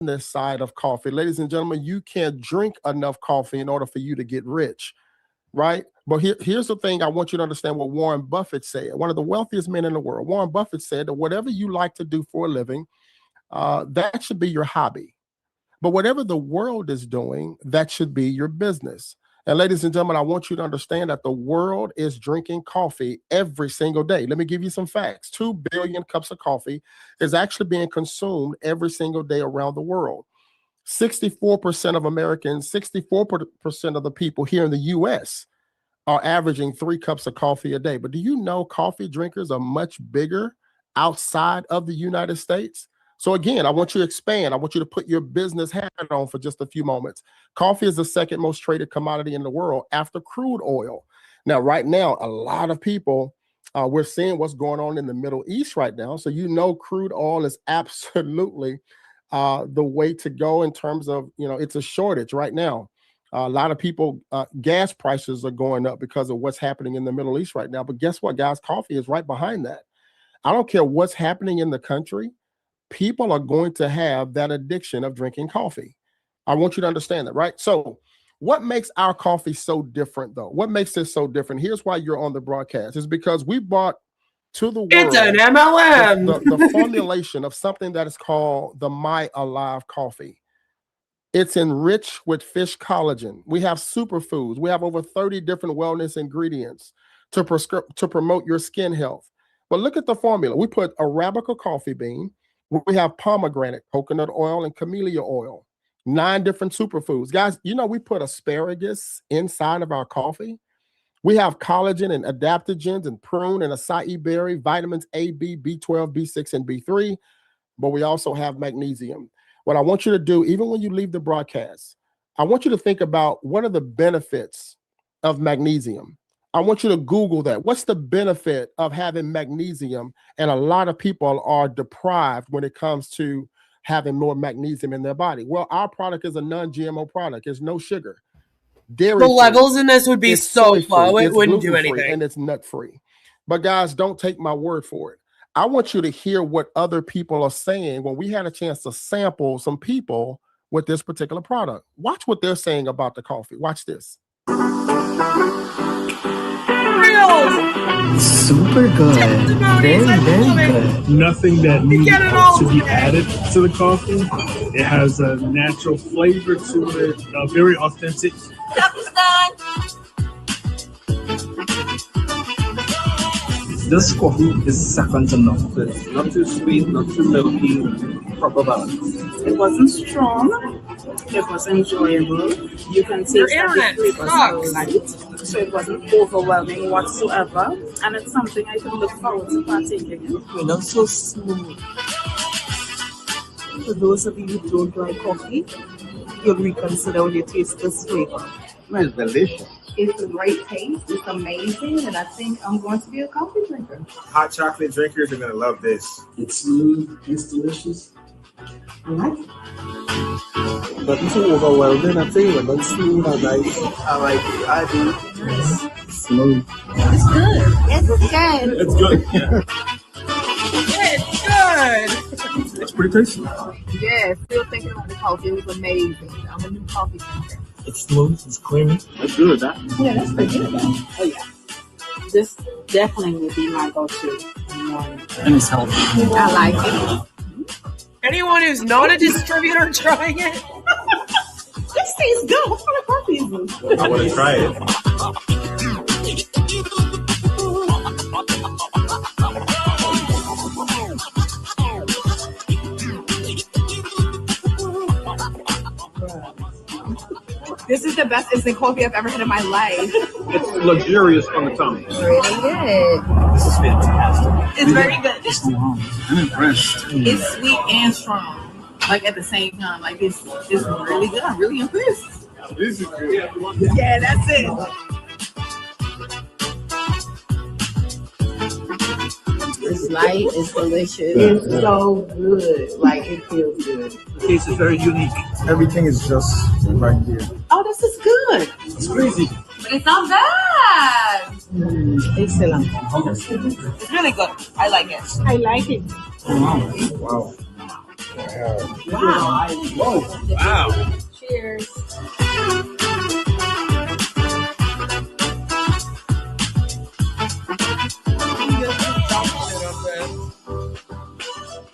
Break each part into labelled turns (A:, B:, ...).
A: business side of coffee. Ladies and gentlemen, you can't drink enough coffee in order for you to get rich, right? But here's the thing I want you to understand what Warren Buffett said, one of the wealthiest men in the world. Warren Buffett said that whatever you like to do for a living, that should be your hobby. But whatever the world is doing, that should be your business. And ladies and gentlemen, I want you to understand that the world is drinking coffee every single day. Let me give you some facts. 2 billion cups of coffee is actually being consumed every single day around the world. 64% of Americans, 64% of the people here in the U.S. are averaging 3 cups of coffee a day. But do you know coffee drinkers are much bigger outside of the United States? So again, I want you to expand. I want you to put your business hat on for just a few moments. Coffee is the second most traded commodity in the world after crude oil. Now, right now, a lot of people, we're seeing what's going on in the Middle East right now. So you know crude oil is absolutely the way to go in terms of, it's a shortage right now. A lot of people, gas prices are going up because of what's happening in the Middle East right now. But guess what, guys? Coffee is right behind that. I don't care what's happening in the country. People are going to have that addiction of drinking coffee. I want you to understand that, right? So what makes our coffee so different, though? What makes it so different? Here's why you're on the broadcast. Is because we brought to the world
B: it's an MLM.
A: the formulation of something that is called the My Alive coffee. It's enriched with fish collagen. We have superfoods. We have over 30 different wellness ingredients to promote your skin health. But look at the formula. We put Arabica coffee bean. We have pomegranate, coconut oil, and camellia oil. 9 different superfoods. Guys, we put asparagus inside of our coffee. We have collagen and adaptogens and prune and acai berry, vitamins A, B, B12, B6, and B3. But we also have magnesium. What I want you to do, even when you leave the broadcast, I want you to think about what are the benefits of magnesium. I want you to Google that. What's the benefit of having magnesium? And a lot of people are deprived when it comes to having more magnesium in their body. Well, our product is a non-GMO product. There's no sugar. Dairy
B: the levels in this would be so low, it wouldn't do anything.
A: And it's nut-free. But guys, don't take my word for it. I want you to hear what other people are saying when we had a chance to sample some people with this particular product. Watch what they're saying about the coffee. Watch this.
C: Super good. Very, very good.
D: Nothing that needs to be added to the coffee. It has a natural flavor to it, very authentic.
C: This coffee is second to none. It's not too sweet, not too milky, proper balance.
E: It wasn't strong. It was enjoyable. You can taste that the flavors are light, so it wasn't overwhelming whatsoever. And it's something I can look forward to partaking in.
C: You know, so smooth. For those of you who don't like coffee, you'll reconsider when you taste this flavor.
F: It's delicious.
G: It's a great taste. It's amazing, and I think I'm going to be a coffee drinker.
H: Hot chocolate drinkers are gonna love this.
F: It's smooth. It's delicious.
G: I like it.
F: But it's overwhelming. I think but smooth and nice. I like it. I do. Smooth.
G: It's good. It's good.
H: It's good. Yeah.
B: It's good.
D: It's pretty tasty.
G: Yeah, still thinking about the coffee. It was amazing. I'm a new coffee drinker.
D: It's smooth. It's creamy.
F: It's good, huh?
G: Yeah, that's pretty good. Oh yeah.
E: This definitely would be my go-to.
C: And it's healthy.
G: I like it.
B: Anyone who's not a distributor trying it?
G: This tastes good. What kind of coffee is this?
H: I want to try it.
G: This is the best instant coffee I've ever had in my life.
F: It's luxurious on the tongue.
G: Really good.
C: This is fantastic.
G: It's very good.
C: I'm impressed.
G: It's sweet and strong, like at the same time. Like it's really good. I'm really impressed.
H: This is good.
G: Yeah, that's it. It's light. It's delicious. It's so good. Like it feels good.
C: The taste is very unique.
F: Everything is just right here.
G: Oh, this is good.
F: It's crazy.
G: But it's not bad. Excellent. It's really good. I like it. I like it.
F: Wow.
B: Wow.
H: Wow.
G: Cheers.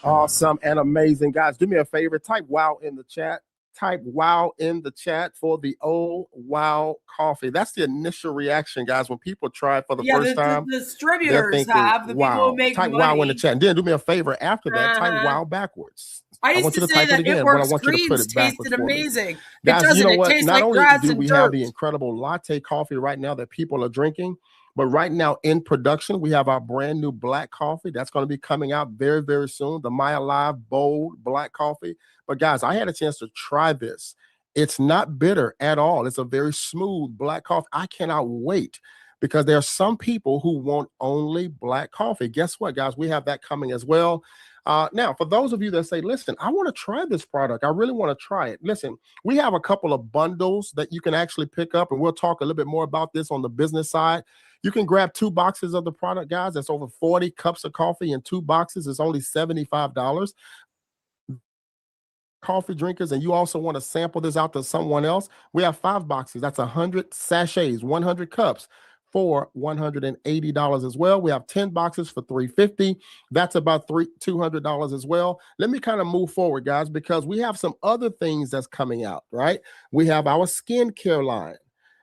A: Awesome and amazing, guys. Do me a favor, type wow in the chat. Type wow in the chat for the Oh Wow Coffee. That's the initial reaction, guys. When people try it for the first time,
B: the
A: they're
B: distributors
A: thinking,
B: have the people
A: wow.
B: who make
A: Type
B: money.
A: wow in the chat. And then do me a favor after that, type wow backwards.
B: I used
A: want you
B: to
A: to
B: say
A: type it
B: that
A: again,
B: It
A: but I
B: Works
A: want you to put
B: creams
A: it backwards
B: tasted
A: for me.
B: amazing. It
A: Guys,
B: doesn't.
A: you know
B: It
A: what?
B: tastes
A: Not
B: like
A: only
B: grass
A: do
B: and
A: we
B: dirt.
A: have the incredible latte coffee right now that people are drinking, but right now in production, we have our brand new black coffee that's going to be coming out very, very soon. The My Alive Bold Black Coffee. But guys, I had a chance to try this. It's not bitter at all. It's a very smooth black coffee. I cannot wait because there are some people who want only black coffee. Guess what, guys? We have that coming as well. Now, for those of you that say, listen, I want to try this product. I really want to try it. Listen, we have a couple of bundles that you can actually pick up, and we'll talk a little bit more about this on the business side. You can grab 2 boxes of the product, guys. That's over 40 cups of coffee in 2 boxes. It's only $75. Coffee drinkers, and you also want to sample this out to someone else, we have 5 boxes. That's 100 sachets, 100 cups for $180 as well. We have 10 boxes for $350. That's about $200 as well. Let me kind of move forward, guys, because we have some other things that's coming out, right? We have our skincare line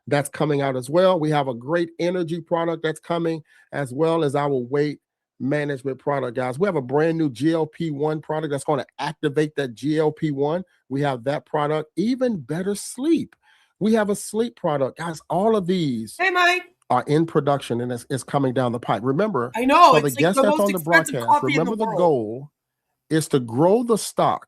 A: that's coming out as well. We have a great energy product that's coming, as well as our weight management product, guys. We have a brand new GLP-1 product that's going to activate that GLP-1. We have that product. Even better sleep. We have a sleep product, guys. All of these are in production, and it's coming down the pipe. Remember,
B: I know,
A: for the
B: it's like
A: guests
B: the
A: that's
B: most
A: on the
B: expensive
A: broadcast,
B: coffee in
A: remember
B: the
A: the
B: world.
A: goal is to grow the stock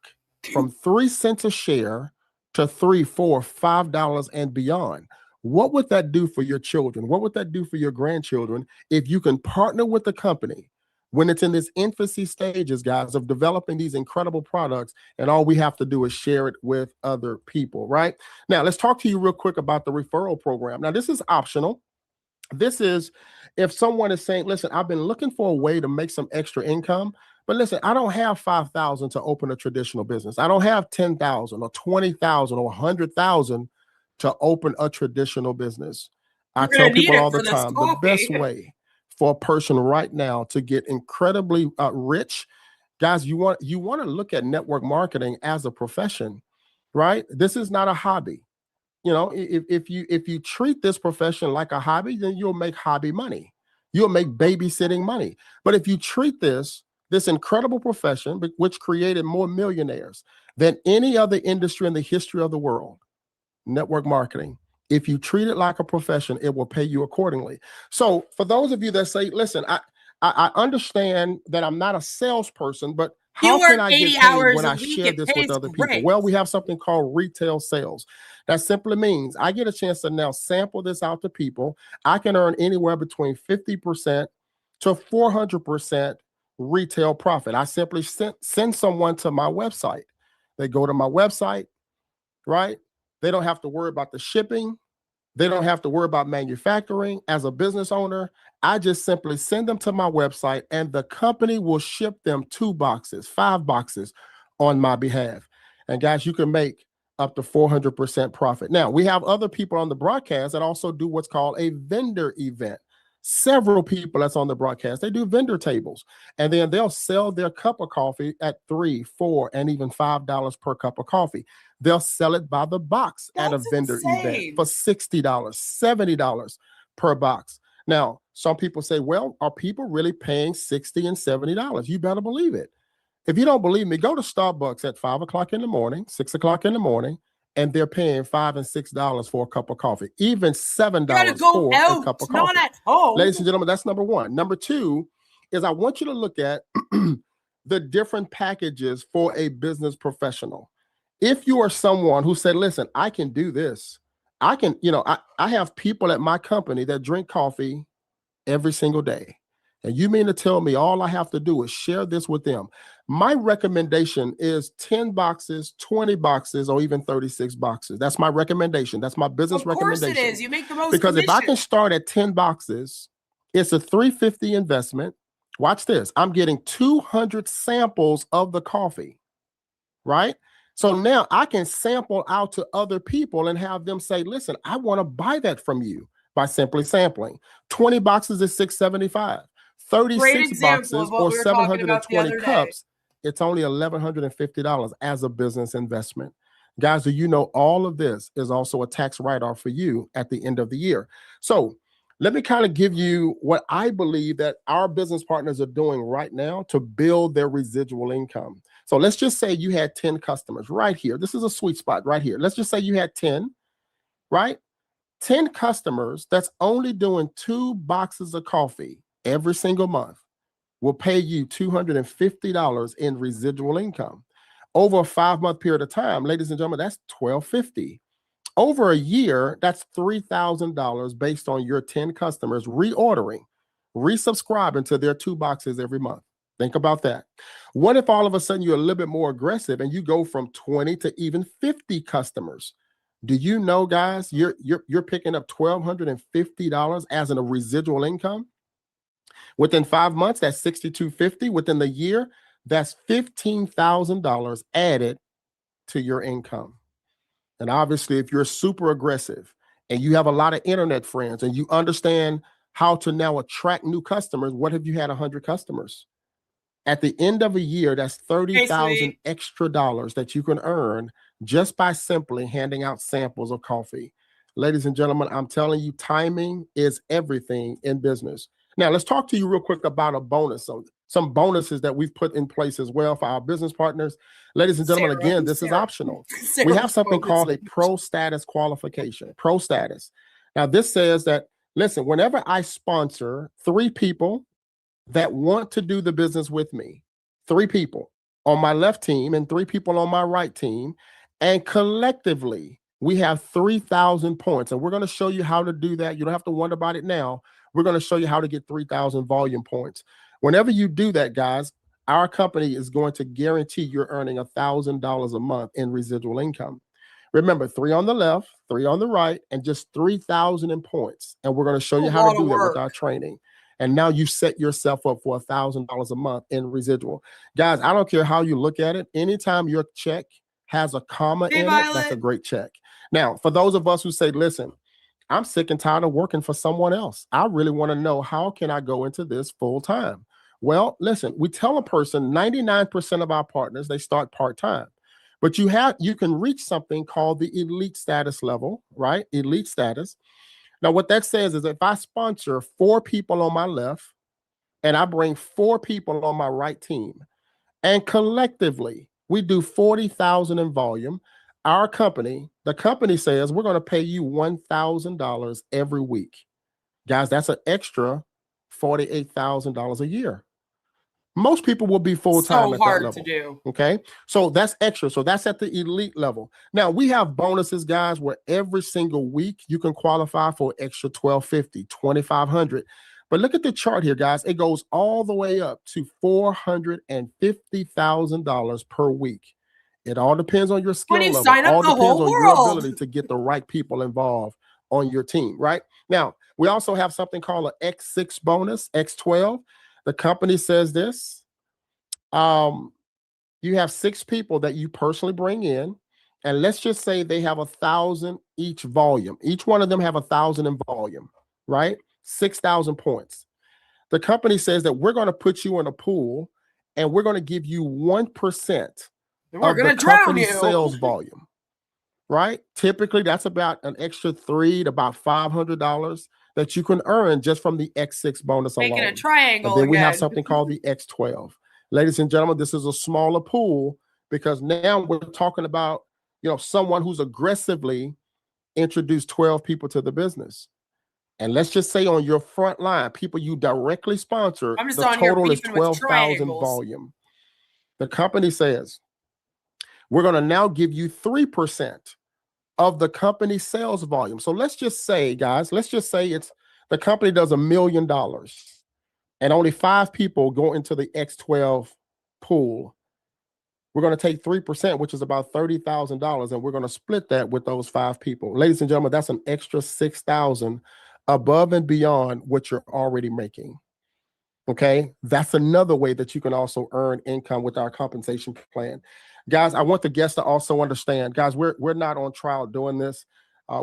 A: from 3 cents a share to $3, $4, $5 and beyond. What would that do for your children? What would that do for your grandchildren if you can partner with the company when it's in this infancy stages, guys, of developing these incredible products, and all we have to do is share it with other people, right? Now, let's talk to you real quick about the referral program. Now, this is optional. This is if someone is saying, listen, I've been looking for a way to make some extra income, but listen, I don't have 5,000 to open a traditional business. I don't have 10,000 or 20,000 or 100,000 to open a traditional business. I tell people all the time, the best way for a person right now to get incredibly rich, guys, you want to look at network marketing as a profession, right? This is not a hobby. You know, if you treat this profession like a hobby, then you'll make hobby money. You'll make babysitting money. But if you treat this incredible profession, which created more millionaires than any other industry in the history of the world, network marketing, if you treat it like a profession, it will pay you accordingly. So for those of you that say, listen, I understand that I'm not a salesperson, but how can I get paid when I share this with other people? Well, we have something called retail sales. That simply means I get a chance to now sample this out to people. I can earn anywhere between 50% to 400% retail profit. I simply send someone to my website. They go to my website, right? They don't have to worry about the shipping. They don't have to worry about manufacturing. As a business owner, I just simply send them to my website, and the company will ship them 2 boxes, 5 boxes on my behalf. And guys, you can make up to 400% profit. Now, we have other people on the broadcast that also do what's called a vendor event. Several people that's on the broadcast, they do vendor tables, and then they'll sell their cup of coffee at $3, $4, and even $5 per cup of coffee. They'll sell it by the box at a vendor event for $60, $70 per box. Now, some people say, well, are people really paying $60 and $70? You better believe it. If you don't believe me, go to Starbucks at 5 o'clock in the morning, 6 o'clock in the morning, and they're paying $5 and $6 for a cup of coffee, even $7 for a cup of coffee.
B: Not at home.
A: Ladies and gentlemen, that's number one. Number two is I want you to look at the different packages for a business professional. If you are someone who said, listen, I can do this. I can, I have people at my company that drink coffee every single day. And you mean to tell me all I have to do is share this with them? My recommendation is 10 boxes, 20 boxes, or even 36 boxes. That's my recommendation. That's my business recommendation.
B: Of course it is. You make the most
A: because
B: commission.
A: If I can start at 10 boxes, it's a $350 investment. Watch this. I'm getting 200 samples of the coffee. right? So now I can sample out to other people and have them say, listen, I want to buy that from you by simply sampling. 20 boxes is $675. 36 boxes or 720 cups, it's only $1,150 as a business investment. Guys, do you know all of this is also a tax write-off for you at the end of the year? So let me kind of give you what I believe that our business partners are doing right now to build their residual income. So let's just say you had 10 customers right here. This is a sweet spot right here. Let's just say you had 10, right? 10 customers that's only doing 2 boxes of coffee every single month will pay you $250 in residual income. Over a 5-month period of time, ladies and gentlemen, that's $1,250. Over a year, that's $3,000 based on your 10 customers reordering, resubscribing to their 2 boxes every month. Think about that. What if all of a sudden you're a little bit more aggressive and you go from 20 to even 50 customers? Do you know, guys, you're picking up $1,250 as a residual income? Within 5 months, that's $6,250. Within the year, that's $15,000 added to your income. And obviously, if you're super aggressive and you have a lot of internet friends and you understand how to now attract new customers, what if you had 100 customers? At the end of a year, that's $30,000 extra dollars that you can earn just by simply handing out samples of coffee. Ladies and gentlemen, I'm telling you, timing is everything in business. Now, let's talk to you real quick about a bonus. So some bonuses that we've put in place as well for our business partners. Ladies and gentlemen, again, this is optional. We have something called a pro status qualification, pro status. Now, this says that, listen, whenever I sponsor 3 people that want to do the business with me, 3 people on my left team and 3 people on my right team, and collectively, we have 3,000 points. And we're going to show you how to do that. You don't have to wonder about it now. We're going to show you how to get 3,000 volume points. Whenever you do that, guys, our company is going to guarantee you're earning $1,000 a month in residual income. Remember, 3 on the left, 3 on the right, and just 3,000 in points. And we're going to show you how to do that with our training. And now you set yourself up for $1,000 a month in residual. Guys, I don't care how you look at it. Anytime your check has a comma in it, that's a great check. Now, for those of us who say, listen, I'm sick and tired of working for someone else. I really want to know, how can I go into this full time? Well, listen, we tell a person 99% of our partners, they start part-time. But you can reach something called the elite status level, right? Elite status. Now, what that says is if I sponsor 4 people on my left and I bring 4 people on my right team, and collectively we do 40,000 in volume, our company, the company says we're going to pay you $1,000 every week. Guys, that's an extra $48,000 a year. Most people will be full-time at that level. So hard to do. Okay, so that's extra. So that's at the elite level. Now, we have bonuses, guys, where every single week you can qualify for extra $1,250, $2,500. But look at the chart here, guys. It goes all the way up to $450,000 per week. It all depends on your skill level. It all depends on your ability to get the right people involved on your team, right? Now, we also have something called an X6 bonus, X12. The company says this. You have 6 people that you personally bring in, and let's just say they have 1,000 each volume. Each one of them have 1,000 in volume, right? 6,000 points. The company says that we're going to put you in a pool, and we're going to give you 1% of the company's sales volume, right? Typically, that's about an extra $300 to about $500 that you can earn just from the X6 bonus alone.
B: Making a triangle.
A: And then we have something called the X12. Ladies and gentlemen, this is a smaller pool because now we're talking about, someone who's aggressively introduced 12 people to the business. And let's just say on your front line, people you directly sponsor, the total is 12,000 volume. The company says, we're going to now give you 3% of the company's sales volume. So let's just say, guys, it's the company does $1 million and only 5 people go into the X12 pool. We're going to take 3%, which is about $30,000, and we're going to split that with those 5 people. Ladies and gentlemen, that's an extra $6,000 above and beyond what you're already making. Okay, that's another way that you can also earn income with our compensation plan. Guys, I want the guests to also understand, guys, we're not on trial doing this.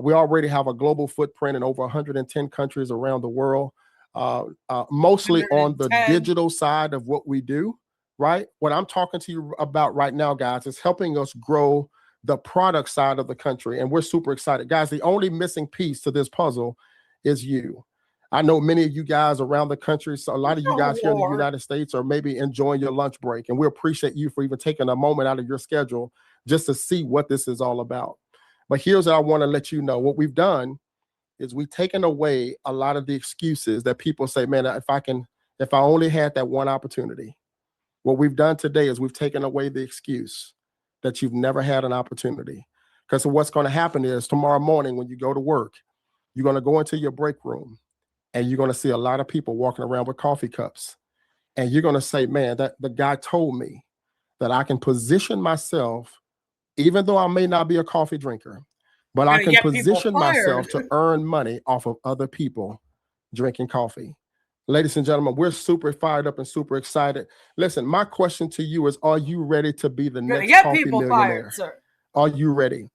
A: We already have a global footprint in over 110 countries around the world, mostly on the
B: 110.
A: digital side of what we do, right? What I'm talking to you about right now, guys, is helping us grow the product side of the country. And we're super excited. Guys, the only missing piece to this puzzle is you. I know many of you guys around the country, so a lot of you guys here in the United States are maybe enjoying your lunch break, and we appreciate you for even taking a moment out of your schedule just to see what this is all about. But here's what I want to let you know. What we've done is we've taken away a lot of the excuses that people say, man, if I only had that one opportunity. What we've done today is we've taken away the excuse that you've never had an opportunity. Because what's going to happen is tomorrow morning when you go to work, you're going to go into your break room and you're going to see a lot of people walking around with coffee cups. And you're going to say, man, that the guy told me that I can position myself, even though I may not be a coffee drinker, but I can position myself to earn money off of other people drinking coffee. Ladies and gentlemen, we're super fired up and super excited. Listen, my question to you is, are you ready to be the next coffee millionaire?
B: Fired, sir.
A: Are you ready?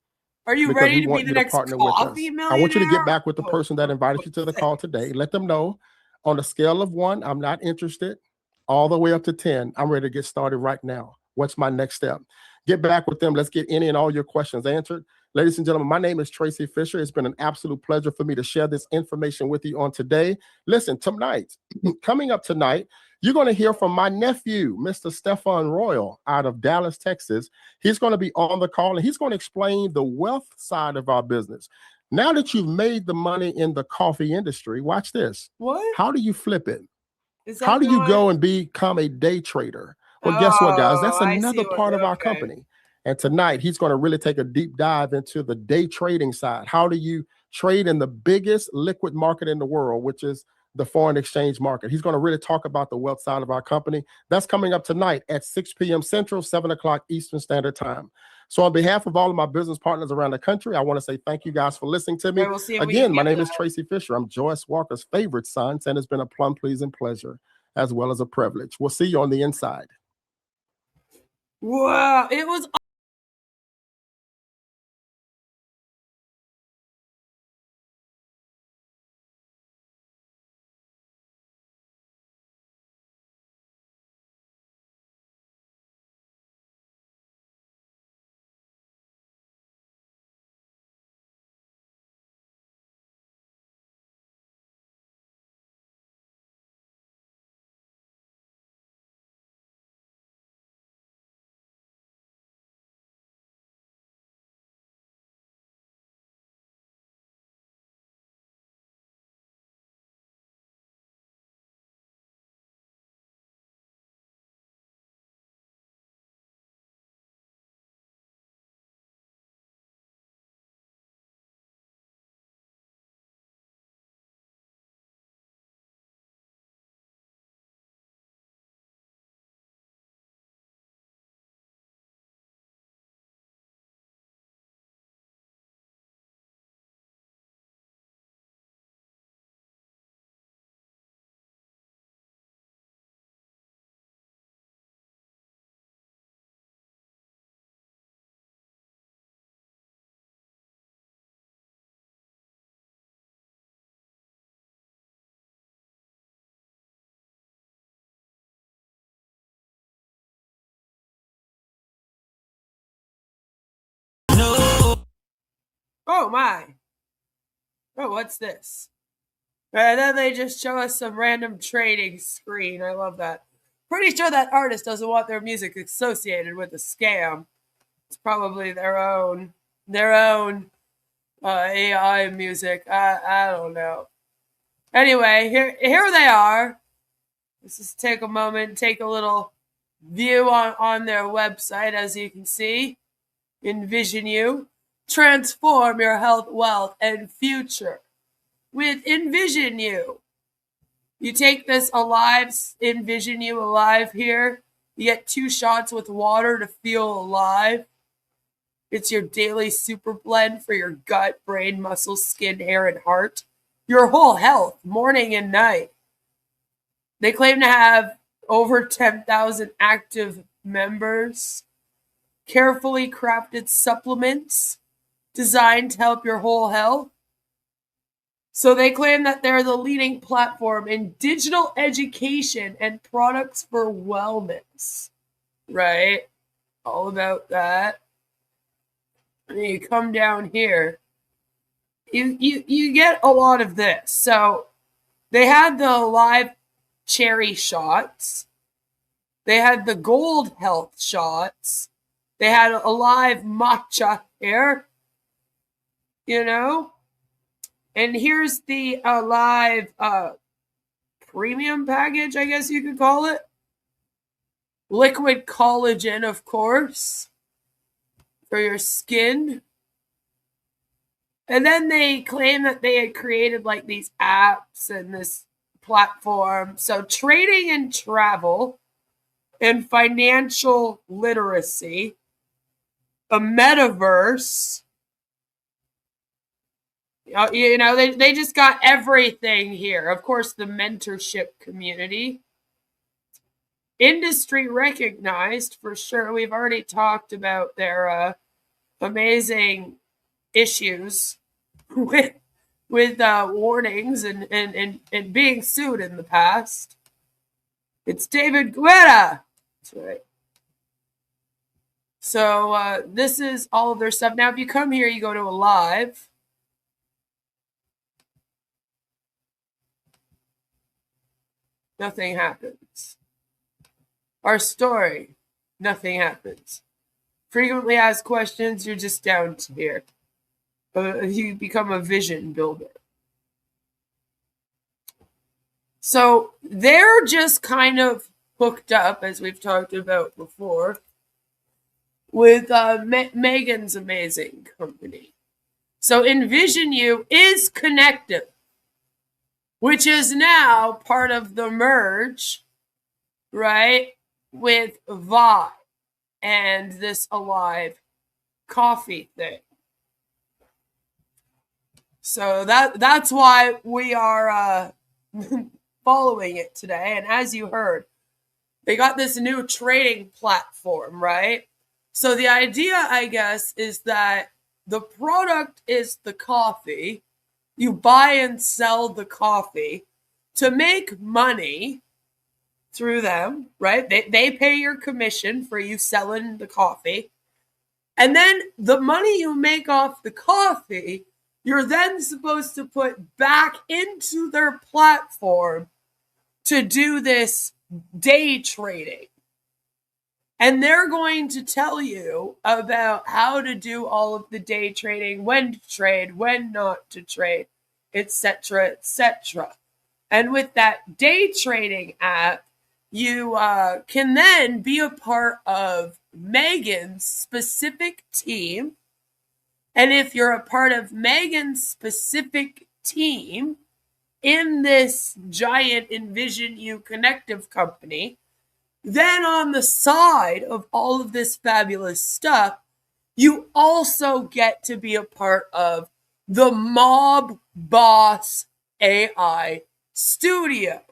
B: Are you
A: Because
B: ready
A: we
B: to
A: want
B: be
A: you
B: the
A: to
B: next
A: partner with us.
B: coffee millionaire?
A: I want you to get back with the person that invited you to the call today. Let them know on a scale of 1, I'm not interested, all the way up to 10, I'm ready to get started right now. What's my next step? Get back with them. Let's get any and all your questions answered. Ladies and gentlemen, my name is Tracy Fisher. It's been an absolute pleasure for me to share this information with you on today. Listen, tonight, coming up tonight, you're going to hear from my nephew, Mr. Stefan Royal, out of Dallas, Texas. He's going to be on the call, and he's going to explain the wealth side of our business. Now that you've made the money in the coffee industry, watch this.
B: What?
A: How do you flip it? How do you go and become a day trader? Well, guess what, guys? That's another part of our company. And tonight, he's going to really take a deep dive into the day trading side. How do you trade in the biggest liquid market in the world, which is the foreign exchange market? He's going to really talk about the wealth side of our company. That's coming up tonight at 6 p.m. Central, 7 o'clock Eastern Standard Time. So on behalf of all of my business partners around the country, I want to say thank you guys for listening to me. Again, my name is Tracy Fisher. I'm Joyce Walker's favorite son, and it's been a plum-pleasing pleasure as well as a privilege. We'll see you on the inside.
B: Wow, it was oh my. Oh, what's this? And then they just show us some random trading screen. I love that. Pretty sure that artist doesn't want their music associated with a scam. It's probably their own AI music. I don't know. Anyway, here they are. Let's just take a moment, take a little view on their website. As you can see, iNVisionU. Transform your health, wealth, and future with iNVisionU. You take this alive, iNVisionU alive here. You get 2 shots with water to feel alive. It's your daily super blend for your gut, brain, muscles, skin, hair, and heart. Your whole health, morning and night. They claim to have over 10,000 active members. carefully crafted supplements designed to help your whole health. So they claim that they're the leading platform in digital education and products for wellness, right? All about that. And you come down here, you get a lot of this. So they had the live cherry shots. They had the gold health shots. They had a live matcha here, you know. And here's the live premium package, I guess you could call it. Liquid collagen, of course, for your skin. And then they claim that they had created like these apps and this platform. So trading and travel and financial literacy, a metaverse. You know, they just got everything here. Of course, the mentorship community. Industry recognized, for sure. We've already talked about their amazing issues with warnings and being sued in the past. It's David Guetta. That's right. So this is all of their stuff. Now, if you come here, you go to a live. Nothing happens. Our story, nothing happens. Frequently asked questions, you're just down to here. You become a vision builder. So they're just kind of hooked up, as we've talked about before, with Megan's amazing company. So iNVisionU is connective, which is now part of the merge, right, with Vibe and this Alive coffee thing. So that's why we are following it today. And as you heard, they got this new trading platform, right? So the idea, I guess, is that the product is the coffee. You buy and sell the coffee to make money through them, right? They pay your commission for you selling the coffee. And then the money you make off the coffee, you're then supposed to put back into their platform to do this day trading. And they're going to tell you about how to do all of the day trading, when to trade, when not to trade, etc., etc. And with that day trading app, you can then be a part of Megan's specific team. And if you're a part of Megan's specific team in this giant iNVisionU connective company, then on the side of all of this fabulous stuff, you also get to be a part of the Mob Boss AI Studio,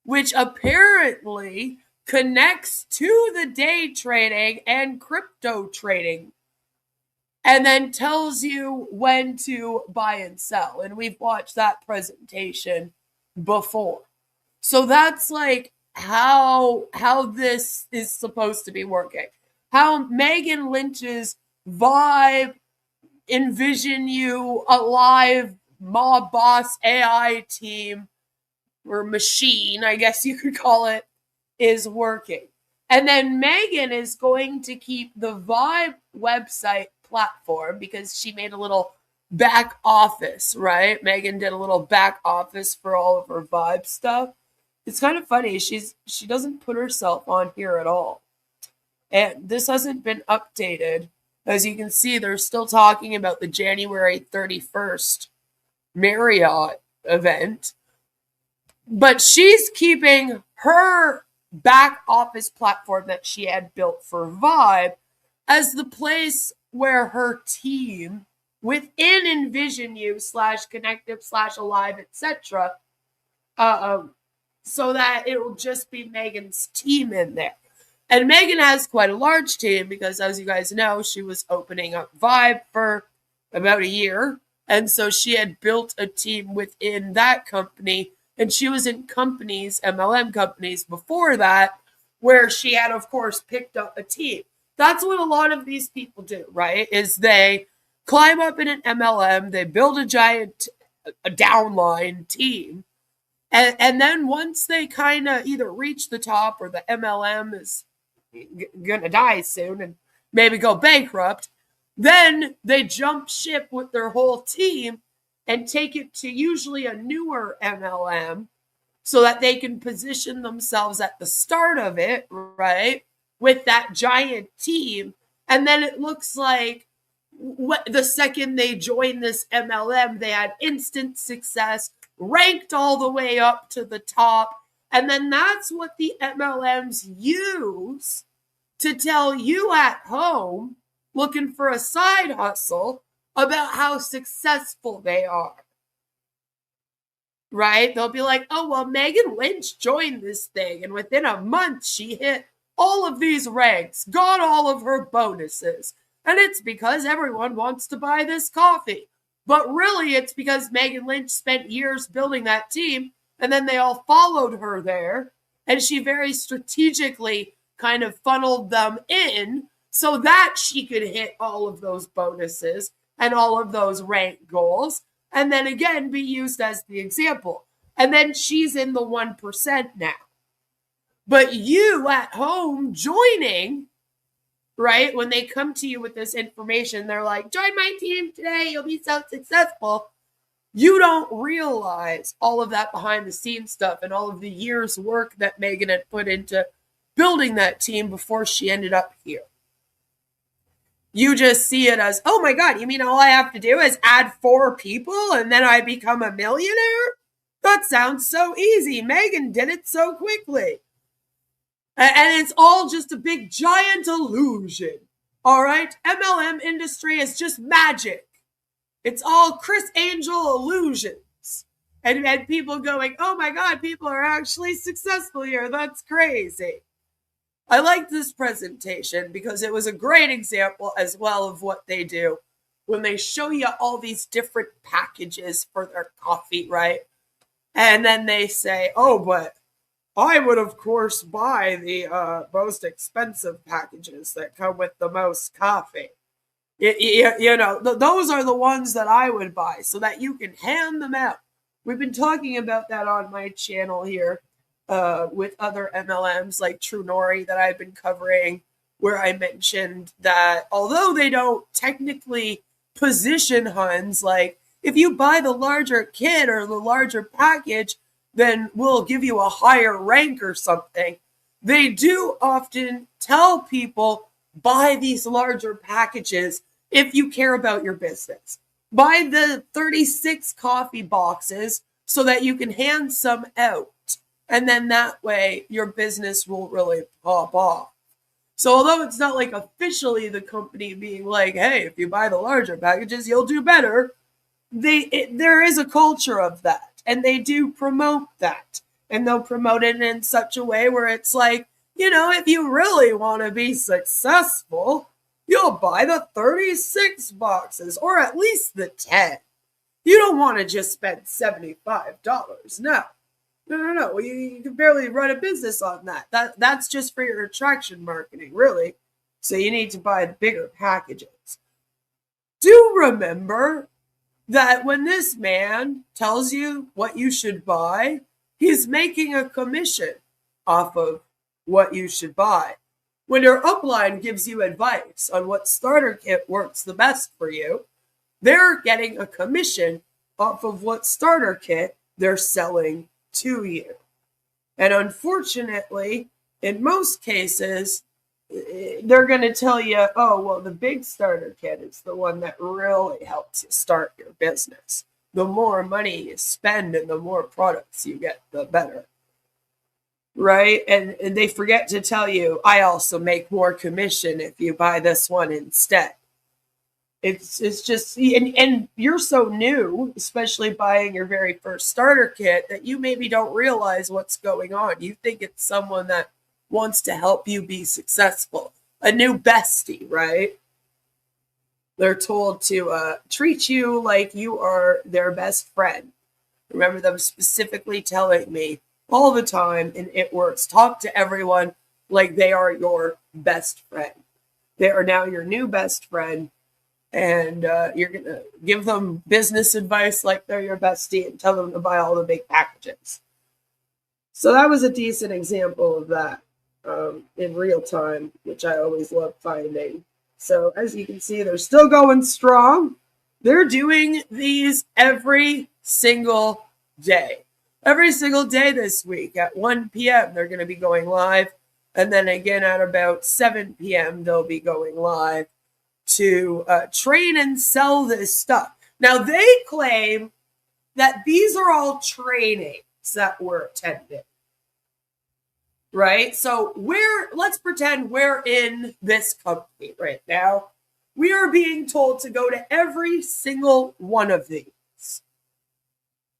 B: which apparently connects to the day trading and crypto trading, and then tells you when to buy and sell. And we've watched that presentation before. So that's like how this is supposed to be working. How Megan Lynch's Vibe, iNVisionU, Alive, Mob Boss AI team, or machine, I guess you could call it, is working. And then Megan is going to keep the Vibe website platform because she made a little back office, right? Megan did a little back office for all of her Vibe stuff. It's kind of funny. She doesn't put herself on here at all. And this hasn't been updated. As you can see, they're still talking about the January 31st Marriott event. But she's keeping her back office platform that she had built for Vibe as the place where her team within iNVisionU /connective /alive, etc., so that it will just be Megan's team in there. And Megan has quite a large team because, as you guys know, she was opening up Vibe for about a year. And so she had built a team within that company. And she was in companies, MLM companies before that, where she had, of course, picked up a team. That's what a lot of these people do, right? Is they climb up in an MLM, they build a giant downline team. And then once they kind of either reach the top or the MLM is going to die soon and maybe go bankrupt, then they jump ship with their whole team and take it to usually a newer MLM so that they can position themselves at the start of it, right, with that giant team. And then it looks like the second they joined this MLM, they had instant success, ranked all the way up to the top. And then that's what the MLMs use to tell you at home looking for a side hustle about how successful they are. Right? They'll be like, oh, well, Megan Lynch joined this thing, and within a month, she hit all of these ranks, got all of her bonuses. And it's because everyone wants to buy this coffee. But really, it's because Megan Lynch spent years building that team, and then they all followed her there, and she very strategically kind of funneled them in so that she could hit all of those bonuses and all of those rank goals, and then again be used as the example. And then she's in the 1% now. But you at home joining, right, when they come to you with this information, they're like, join my team today, you'll be so successful. You don't realize all of that behind the scenes stuff and all of the years' work that Megan had put into building that team before she ended up here. You just see it as, oh my God, you mean all I have to do is add 4 people and then I become a millionaire? That sounds so easy. Megan did it so quickly. And it's all just a big giant illusion. All right? MLM industry is just magic. It's all Chris Angel illusions. And people going, oh my God, people are actually successful here. That's crazy. I liked this presentation because it was a great example as well of what they do when they show you all these different packages for their coffee, right? And then they say, oh, but I would, of course, buy the most expensive packages that come with the most coffee. You know, those are the ones that I would buy so that you can hand them out. We've been talking about that on my channel here with other MLMs like True Nori that I've been covering, where I mentioned that although they don't technically position Huns, like if you buy the larger kit or the larger package, then we'll give you a higher rank or something. They do often tell people, buy these larger packages if you care about your business. Buy the 36 coffee boxes so that you can hand some out. And then that way your business will really pop off. So although it's not like officially the company being like, hey, if you buy the larger packages, you'll do better, there is a culture of that. And they do promote that. And they'll promote it in such a way where it's like, you know, if you really want to be successful, you'll buy the 36 boxes or at least the 10. You don't want to just spend $75. No. You can barely run a business on that. That's just for your attraction marketing, really. So you need to buy the bigger packages. Do remember that when this man tells you what you should buy, he's making a commission off of what you should buy. When your upline gives you advice on what starter kit works the best for you, they're getting a commission off of what starter kit they're selling to you. And unfortunately, in most cases, they're going to tell you, oh, well, the big starter kit is the one that really helps you start your business. The more money you spend and the more products you get, the better. Right? And they forget to tell you, I also make more commission if you buy this one instead. It's just, and you're so new, especially buying your very first starter kit, that you maybe don't realize what's going on. You think it's someone that wants to help you be successful. A new bestie, right? They're told to treat you like you are their best friend. Remember them specifically telling me all the time, and it works. Talk to everyone like they are your best friend. They are now your new best friend, and you're going to give them business advice like they're your bestie and tell them to buy all the big packages. So that was a decent example of that in real time, which I always love finding. So as you can see, they're still going strong. They're doing these every single day. Every single day this week at 1 p.m. they're going to be going live. And then again at about 7 p.m. they'll be going live to train and sell this stuff. Now they claim that these are all trainings that we're attending. Right? So let's pretend we're in this company right now. We are being told to go to every single one of these.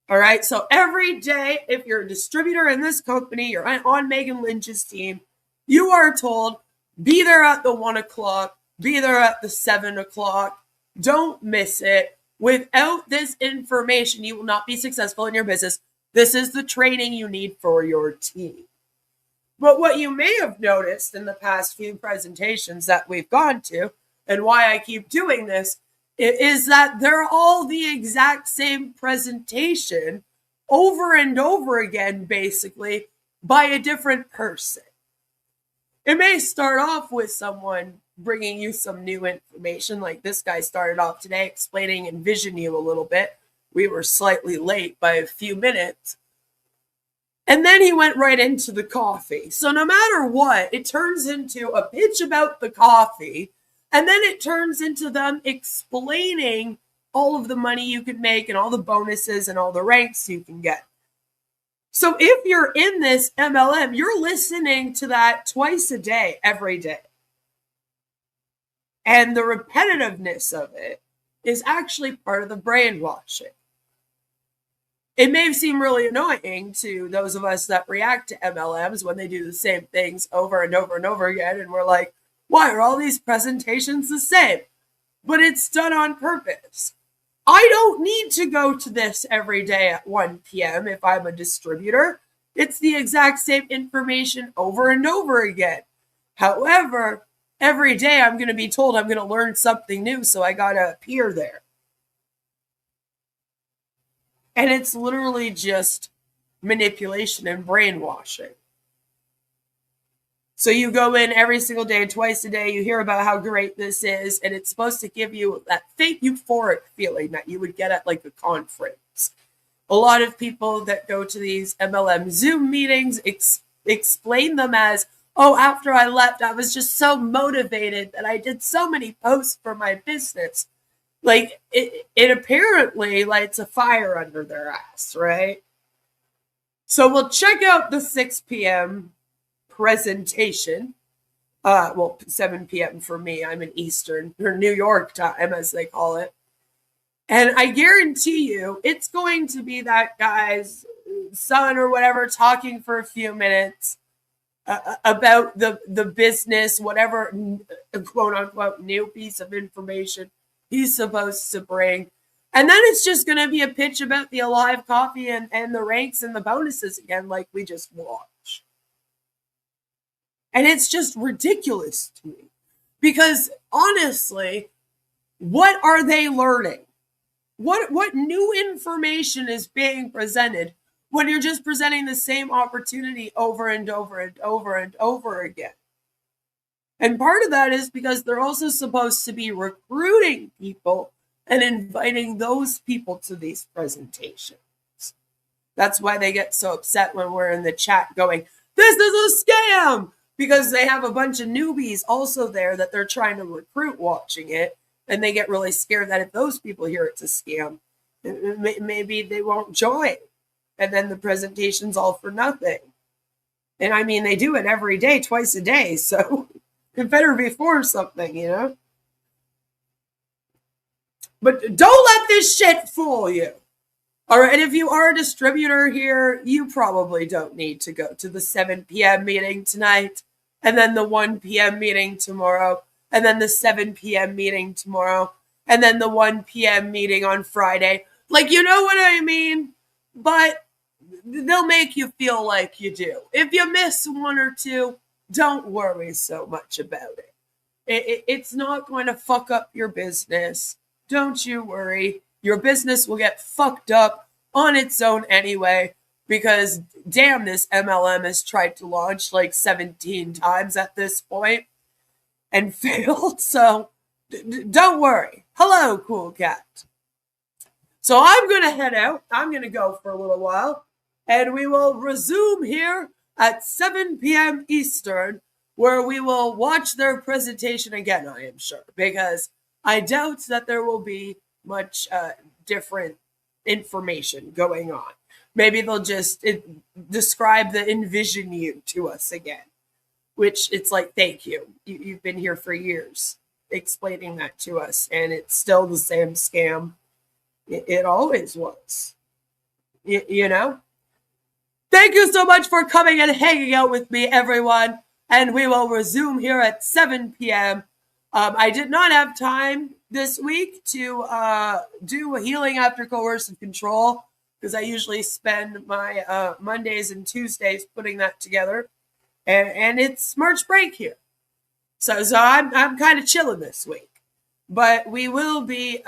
B: All right? So every day, if you're a distributor in this company, you're on Megan Lynch's team, you are told, be there at the 1 o'clock, be there at the 7 o'clock. Don't miss it. Without this information, you will not be successful in your business. This is the training you need for your team. But what you may have noticed in the past few presentations that we've gone to, and why I keep doing this, is that they're all the exact same presentation over and over again, basically, by a different person. It may start off with someone bringing you some new information, like this guy started off today explaining iNVisionU a little bit. We were slightly late by a few minutes. And then he went right into the coffee. So no matter what, it turns into a pitch about the coffee. And then it turns into them explaining all of the money you can make and all the bonuses and all the ranks you can get. So if you're in this MLM, you're listening to that twice a day, every day. And the repetitiveness of it is actually part of the brainwashing. It may seem really annoying to those of us that react to MLMs when they do the same things over and over and over again. And we're like, why are all these presentations the same? But it's done on purpose. I don't need to go to this every day at 1 p.m. if I'm a distributor. It's the exact same information over and over again. However, every day I'm going to be told I'm going to learn something new, so I got to appear there. And it's literally just manipulation and brainwashing. So you go in every single day, twice a day, you hear about how great this is, and it's supposed to give you that fake euphoric feeling that you would get at like a conference. A lot of people that go to these MLM Zoom meetings explain them as, oh, after I left, I was just so motivated that I did so many posts for my business. Like, it apparently lights a fire under their ass, right? So we'll check out the 6 p.m. presentation. Well, 7 p.m. for me. I'm in Eastern, or New York time, as they call it. And I guarantee you, it's going to be that guy's son or whatever talking for a few minutes about the business, whatever quote-unquote new piece of information he's supposed to bring. And then it's just going to be a pitch about the Alive coffee and the ranks and the bonuses again, like we just watched. And it's just ridiculous to me. Because honestly, what are they learning? What new information is being presented when you're just presenting the same opportunity over and over and over and over again? And part of that is because they're also supposed to be recruiting people and inviting those people to these presentations. That's why they get so upset when we're in the chat going, this is a scam! Because they have a bunch of newbies also there that they're trying to recruit watching it. And they get really scared that if those people hear it's a scam, maybe they won't join. And then the presentation's all for nothing. And I mean, they do it every day, twice a day. So it better be for something, you know? But don't let this shit fool you. All right, and if you are a distributor here, you probably don't need to go to the 7 p.m. meeting tonight, and then the 1 p.m. meeting tomorrow, and then the 7 p.m. meeting tomorrow, and then the 1 p.m. meeting on Friday. Like, you know what I mean? But they'll make you feel like you do. If you miss one or two, don't worry so much about it. It's not going to fuck up your business. Don't you worry. Your business will get fucked up on its own anyway, because damn, this MLM has tried to launch like 17 times at this point and failed. So don't worry. Hello, cool cat. So I'm going to head out. I'm going to go for a little while, and we will resume here at 7 p.m. Eastern, where we will watch their presentation again, I am sure, because I doubt that there will be much different information going on. Maybe they'll just describe the iNVisionU to us again, which it's like, thank you. You've been here for years explaining that to us, and it's still the same scam. It always was. You know? Thank you so much for coming and hanging out with me, everyone. And we will resume here at 7 p.m. I did not have time this week to do a healing after coercive control, because I usually spend my Mondays and Tuesdays putting that together. And it's March break here. So I'm kind of chilling this week. But we will be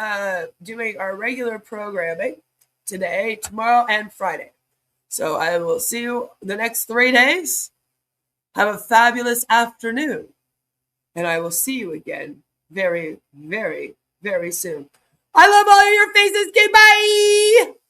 B: doing our regular programming today, tomorrow, and Friday. So I will see you the next 3 days. Have a fabulous afternoon. And I will see you again very, very, very soon. I love all of your faces. Okay, bye!